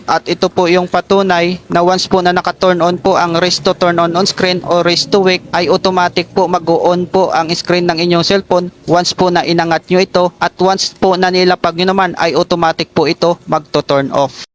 At ito po yung patunay na once po na naka-turn on po ang raise to turn on screen o raise to wake ay automatic po mag-on po ang screen ng inyong cellphone once po na inangat nyo ito, at once po na nilapag nyo naman ay automatic po ito mag-turn off.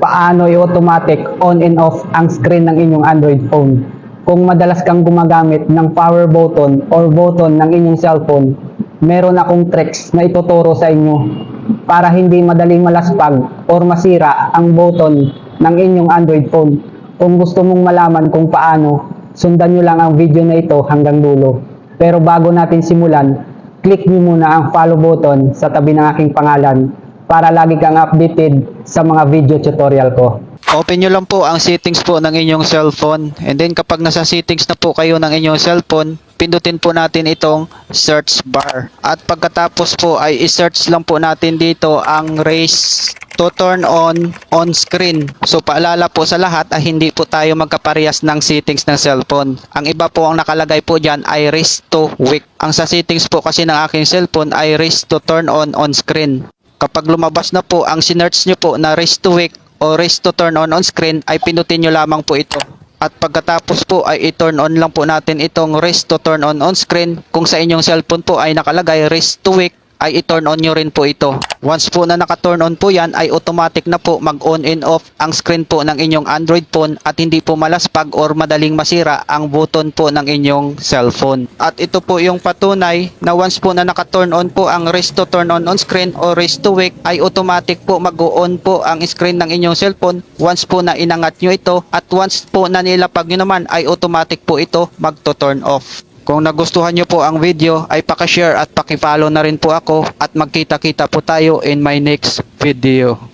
Paano i-automatic on and off ang screen ng inyong Android phone? Kung madalas kang gumagamit ng power button or button ng inyong cellphone, meron akong tricks na ituturo sa inyo para hindi madaling malaspag or masira ang button ng inyong Android phone. Kung gusto mong malaman kung paano, sundan nyo lang ang video na ito hanggang dulo. Pero bago natin simulan, click nyo muna ang follow button sa tabi ng aking pangalan para lagi kang updated sa mga video tutorial ko. Open nyo lang po ang settings po ng inyong cellphone, and then kapag nasa settings na po kayo ng inyong cellphone, pindutin po natin itong search bar. At pagkatapos po ay i-search lang po natin dito ang raise to turn on screen. So paalala po sa lahat ay hindi po tayo magkaparehas ng settings ng cellphone. Ang iba po ang nakalagay po dyan ay raise to wake. Ang sa settings po kasi ng aking cellphone ay raise to turn on screen. Kapag lumabas na po ang sinearch nyo po na raise to wake o raise to turn on screen, ay pinutin nyo lamang po ito. At pagkatapos po ay i-turn on lang po natin itong raise to turn on screen. Kung sa inyong cellphone po ay nakalagay raise to wake, ay i-turn on nyo rin po ito. Once po na naka-turn on po yan, ay automatic na po mag-on and off ang screen po ng inyong Android phone at hindi po malaspag or madaling masira ang button po ng inyong cellphone. At ito po yung patunay na once po na naka-turn on po ang raise to turn on screen o raise to wake, ay automatic po mag-on po ang screen ng inyong cellphone once po na inangat nyo ito, at once po na nilapag nyo naman ay automatic po ito mag-turn off. Kung nagustuhan nyo po ang video ay paki-share at paki-follow na rin po ako, at magkita-kita po tayo in my next video.